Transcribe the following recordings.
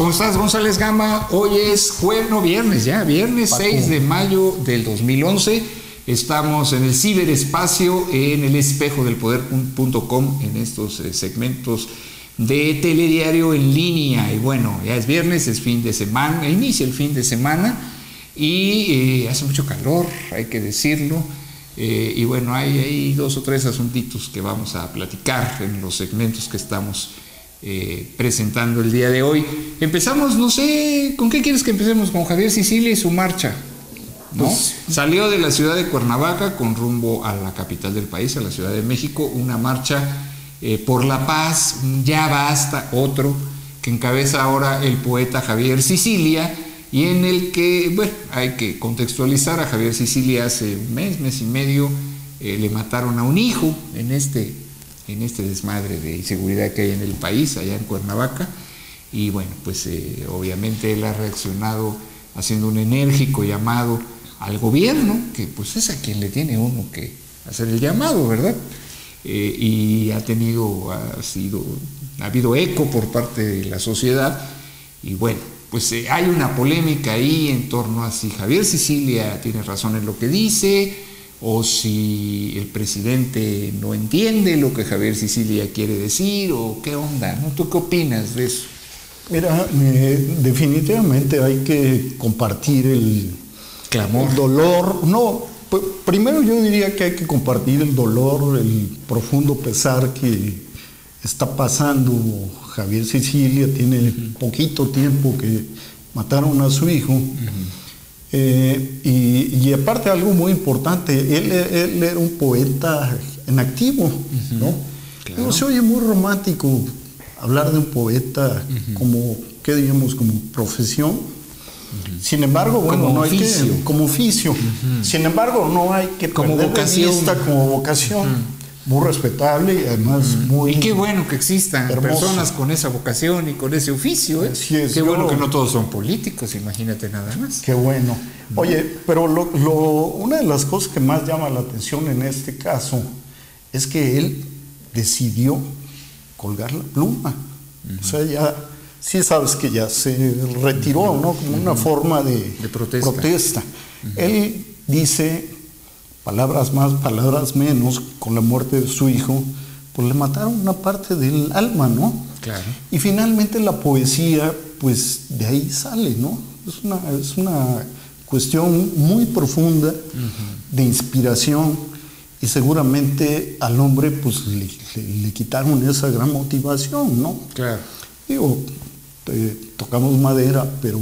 ¿Cómo estás, González Gama? Hoy es viernes 6 de mayo del 2011. Estamos en el ciberespacio, en el espejodelpoder.com, en estos segmentos de telediario en línea. Y bueno, ya es viernes, es fin de semana, inicia el fin de semana y hace mucho calor, hay que decirlo. Y bueno, hay dos o tres asuntitos que vamos a platicar en los segmentos que estamos presentando el día de hoy. Empezamos, no sé, ¿con qué quieres que empecemos? Con Javier Sicilia y su marcha, ¿no? Pues, salió de la ciudad de Cuernavaca con rumbo a la capital del país, a la Ciudad de México, una marcha por la paz, ya basta, otro que encabeza ahora el poeta Javier Sicilia, y en el que, bueno, hay que contextualizar a Javier Sicilia. Hace un mes y medio le mataron a un hijo en este desmadre de inseguridad que hay en el país, allá en Cuernavaca, y bueno, pues obviamente él ha reaccionado haciendo un enérgico llamado al gobierno, que pues es a quien le tiene uno que hacer el llamado, ¿verdad? Y ha habido eco por parte de la sociedad, y bueno, pues hay una polémica ahí en torno a si Javier Sicilia tiene razón en lo que dice, o si el presidente no entiende lo que Javier Sicilia quiere decir, o qué onda, ¿no? ¿Tú qué opinas de eso? Mira, definitivamente hay que compartir el clamor, el dolor. No, primero yo diría que hay que compartir el dolor, el profundo pesar que está pasando Javier Sicilia. Tiene poquito tiempo que mataron a su hijo. Y aparte algo muy importante, él era un poeta en activo, ¿no? Claro. Se oye muy romántico hablar de un poeta como, ¿qué diríamos?, como profesión. Sin embargo, bueno, como no hay oficio. Como oficio. Sin embargo, no hay que como perder vocación. De vista como vocación. Muy respetable y además muy... Y qué bueno que existan hermoso. Personas con esa vocación y con ese oficio, ¿eh? Así es, qué bueno que no todos son políticos, imagínate nada más. Qué bueno. Oye, pero una de las cosas que más llama la atención en este caso es que él decidió colgar la pluma. O sea, ya, sí sabes que ya se retiró, ¿no? Como una forma de protesta. Él dice... palabras más, palabras menos, con la muerte de su hijo, pues le mataron una parte del alma, ¿no? Claro. Y finalmente la poesía, pues de ahí sale, ¿no? Es una cuestión muy profunda de inspiración, y seguramente al hombre pues le quitaron esa gran motivación, ¿no? Claro. Digo, tocamos madera, pero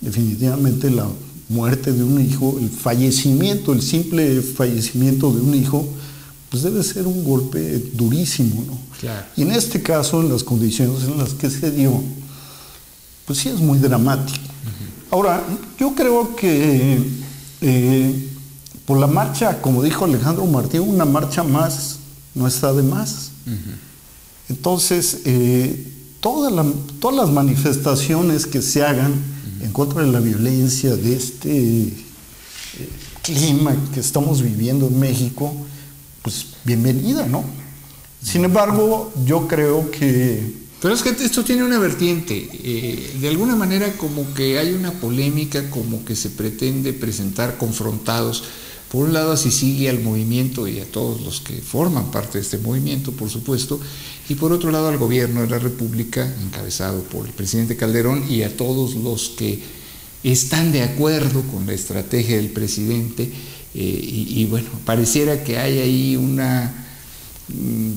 definitivamente la muerte de un hijo, el simple fallecimiento de un hijo, pues debe ser un golpe durísimo, ¿no? Claro. Y en este caso, en las condiciones en las que se dio, pues sí es muy dramático. Ahora, yo creo que por la marcha, como dijo Alejandro Martín, una marcha más no está de más. Entonces, todas las manifestaciones que se hagan en contra de la violencia, de este clima que estamos viviendo en México, pues bienvenida, ¿no? Sin embargo, yo creo que... Pero es que esto tiene una vertiente, de alguna manera como que hay una polémica, como que se pretende presentar confrontados, por un lado a Sicilia, al movimiento y a todos los que forman parte de este movimiento, por supuesto, y por otro lado al gobierno de la República, encabezado por el presidente Calderón, y a todos los que están de acuerdo con la estrategia del presidente, y bueno, pareciera que hay ahí una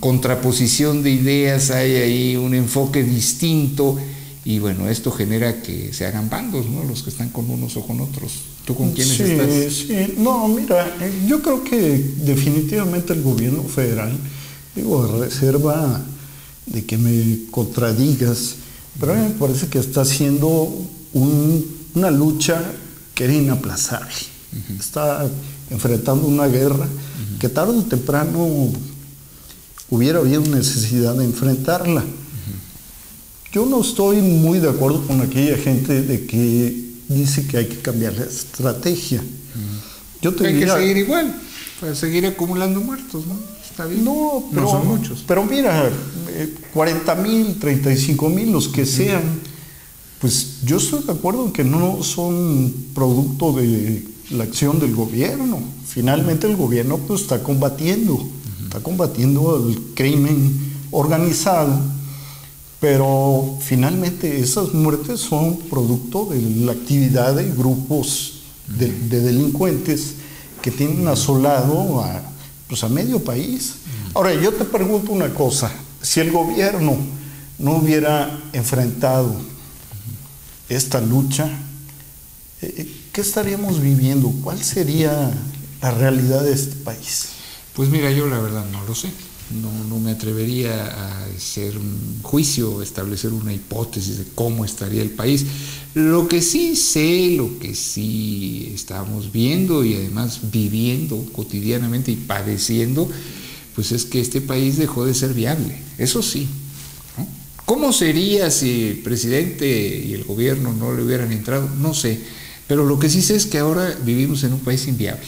contraposición de ideas, hay ahí un enfoque distinto, y bueno, esto genera que se hagan bandos, ¿no? Los que están con unos o con otros. ¿Tú con quiénes estás? Sí, no, mira, yo creo que definitivamente el gobierno federal, digo, a reserva de que me contradigas, pero a mí me parece que está haciendo una lucha que era inaplazable. Está enfrentando una guerra que tarde o temprano hubiera habido necesidad de enfrentarla. Yo no estoy muy de acuerdo con aquella gente de que dice que hay que cambiar la estrategia. Yo te diría, que seguir igual, para seguir acumulando muertos, ¿no? Está bien. No, pero, no son muchos. Pero mira, 40,000, 35,000, los que sean, Pues yo estoy de acuerdo en que no son producto de la acción del gobierno. Finalmente el gobierno pues está combatiendo el crimen organizado, pero finalmente esas muertes son producto de la actividad de grupos de delincuentes que tienen asolado a medio país. Ahora, yo te pregunto una cosa, si el gobierno no hubiera enfrentado esta lucha, ¿qué estaríamos viviendo? ¿Cuál sería la realidad de este país? Pues mira, yo la verdad no lo sé. No me atrevería a hacer un juicio, establecer una hipótesis de cómo estaría el país. Lo que sí sé, lo que sí estamos viendo y además viviendo cotidianamente y padeciendo, pues es que este país dejó de ser viable. Eso sí, ¿no? ¿Cómo sería si el presidente y el gobierno no le hubieran entrado? No sé. Pero lo que sí sé es que ahora vivimos en un país inviable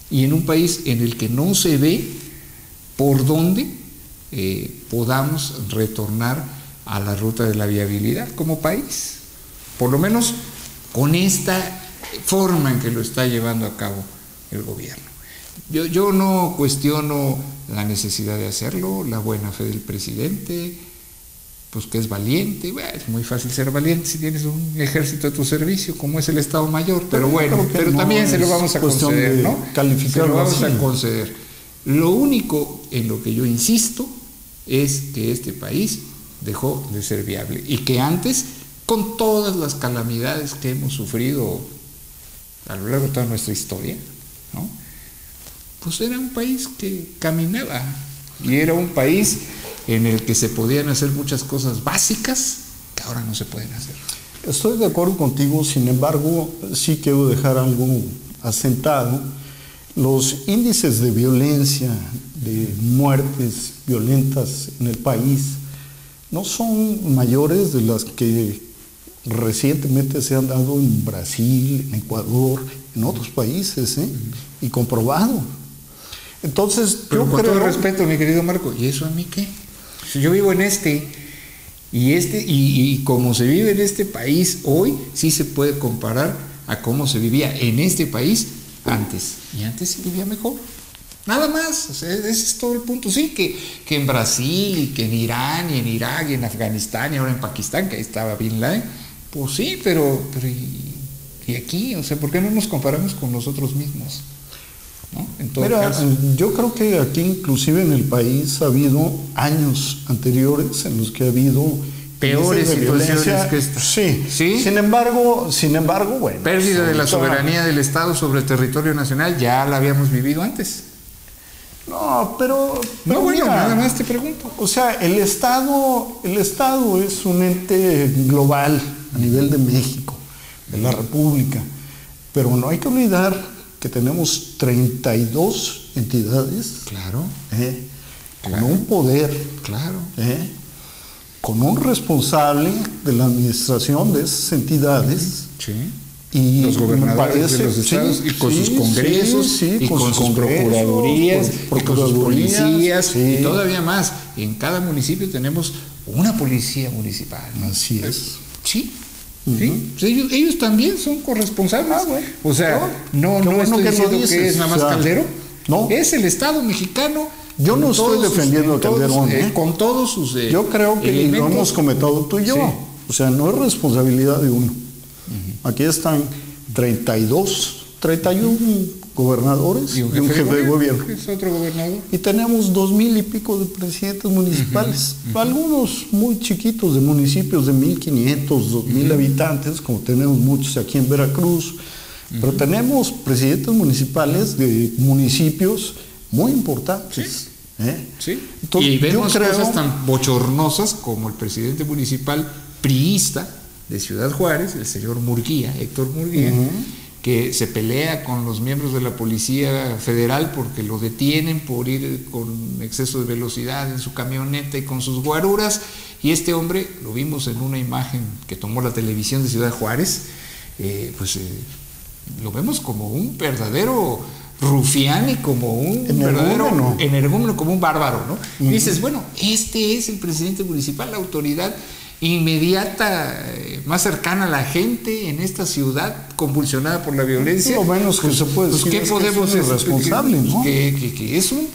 y en un país en el que no se ve por dónde podamos retornar a la ruta de la viabilidad como país, por lo menos con esta forma en que lo está llevando a cabo el gobierno. Yo no cuestiono la necesidad de hacerlo, la buena fe del presidente, pues que es valiente. Bueno, es muy fácil ser valiente si tienes un ejército a tu servicio, como es el Estado Mayor, pero bueno, pero no también se lo vamos a conceder, ¿no? Se lo vamos a conceder. Lo único en lo que yo insisto es que este país dejó de ser viable y que antes, con todas las calamidades que hemos sufrido a lo largo de toda nuestra historia, ¿no? Pues era un país que caminaba y era un país en el que se podían hacer muchas cosas básicas que ahora no se pueden hacer. Estoy de acuerdo contigo, sin embargo, sí quiero dejar algo asentado. Los índices de violencia, de muertes violentas en el país, no son mayores de las que recientemente se han dado en Brasil, en Ecuador, en otros países, y comprobado. Entonces, pero yo con todo respeto, mi querido Marco, ¿y eso a mí qué? Si yo vivo en y como se vive en este país hoy, sí se puede comparar a cómo se vivía en este país antes. Y antes se vivía mejor. Nada más. O sea, ese es todo el punto. Sí, que en Brasil, y que en Irán, y en Irak, y en Afganistán, y ahora en Pakistán, que ahí estaba Bin Laden. Pues sí, pero ¿y aquí? O sea, ¿por qué no nos comparamos con nosotros mismos? ¿No? En todo caso. Yo creo que aquí inclusive en el país ha habido años anteriores en los que ha habido peores situaciones que esta. Sí. Sin embargo, bueno. Pérdida de la soberanía del Estado sobre el territorio nacional, ya la habíamos vivido antes. No, pero bueno, mira, nada más te pregunto. O sea, el Estado es un ente global a nivel de México, de la República, pero no hay que olvidar que tenemos 32 entidades, claro, con un poder, claro, con un responsable de la administración de esas entidades, y los gobernadores de los estados, y con sus congresos, y con sus procuradurías, y con sus policías, y todavía más. En cada municipio tenemos una policía municipal. Así es. Sí. Sí, pues ellos también son corresponsables. Bueno. O sea, no estoy diciendo que es nada más Calderón. No. Es el Estado mexicano. Yo no estoy defendiendo a Calderón. Con todos sus yo creo que elementos. Lo hemos comentado tú y yo. Sí. O sea, no es responsabilidad de uno. Aquí están 31 gobernadores y un jefe de gobierno. Es otro gobernador. Y tenemos 2,000 y pico de presidentes municipales. Algunos muy chiquitos, de municipios de 1,500, 2,000 habitantes, como tenemos muchos aquí en Veracruz. Pero tenemos presidentes municipales de municipios muy importantes. Sí. Entonces, y vemos cosas tan bochornosas como el presidente municipal priista de Ciudad Juárez, el señor Murguía, Héctor Murguía, que se pelea con los miembros de la Policía Federal porque lo detienen por ir con exceso de velocidad en su camioneta y con sus guaruras, y este hombre, lo vimos en una imagen que tomó la televisión de Ciudad Juárez, lo vemos como un verdadero rufián y como un energúmeno, como un bárbaro, ¿no? Y dices, bueno, este es el presidente municipal, la autoridad inmediata, más cercana a la gente en esta ciudad convulsionada por la violencia. Lo menos que se puede decir ¿qué es podemos que es irresponsable, ¿no? Que es un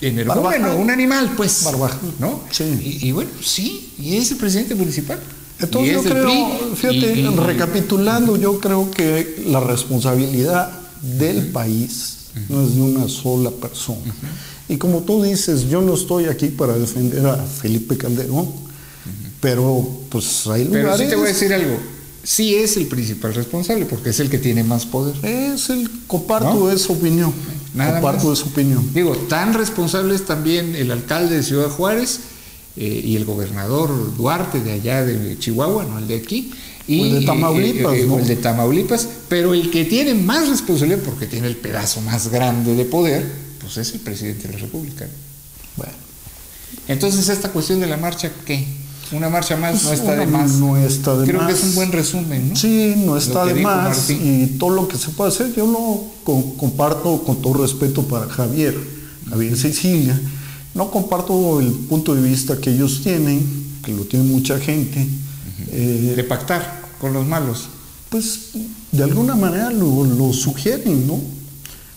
energúmeno, un animal, pues. Barbaján. ¿No? Sí. Y bueno, sí, y es el presidente municipal. Entonces yo creo, fíjate, recapitulando, yo creo que la responsabilidad del país no es de una sola persona. Y como tú dices, yo no estoy aquí para defender a Felipe Calderón, pero pues hay lugares... Pero sí te voy a decir algo, sí es el principal responsable, porque es el que tiene más poder. Comparto esa opinión. Comparto esa opinión. Digo, tan responsable es también el alcalde de Ciudad Juárez, y el gobernador Duarte de allá de Chihuahua, no el de aquí, y el de Tamaulipas, ¿no? El de Tamaulipas, pero el que tiene más responsabilidad, porque tiene el pedazo más grande de poder, pues es el presidente de la República. Bueno. Entonces, esta cuestión de la marcha, ¿qué? Una marcha más pues no está de más. No está de Creo más. que es un buen resumen, ¿no? Sí, no está de más. Martín. Y todo lo que se puede hacer, yo lo comparto con todo respeto para Javier Sicilia. No comparto el punto de vista que ellos tienen, que lo tiene mucha gente. De pactar con los malos. Pues de alguna manera lo sugieren, ¿no?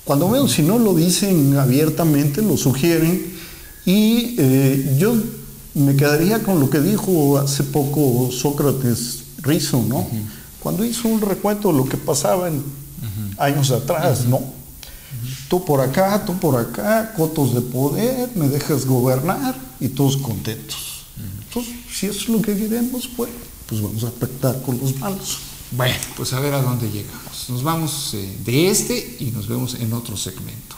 Cuando veo, si no lo dicen abiertamente, lo sugieren. Y yo me quedaría con lo que dijo hace poco Sócrates Rizo, ¿no? Cuando hizo un recuento de lo que pasaba en años atrás, ¿no? Tú por acá, cotos de poder, me dejas gobernar y todos contentos. Entonces, si eso es lo que queremos, pues vamos a pactar con los malos. Bueno, pues a ver a dónde llegamos. Nos vamos de y nos vemos en otro segmento.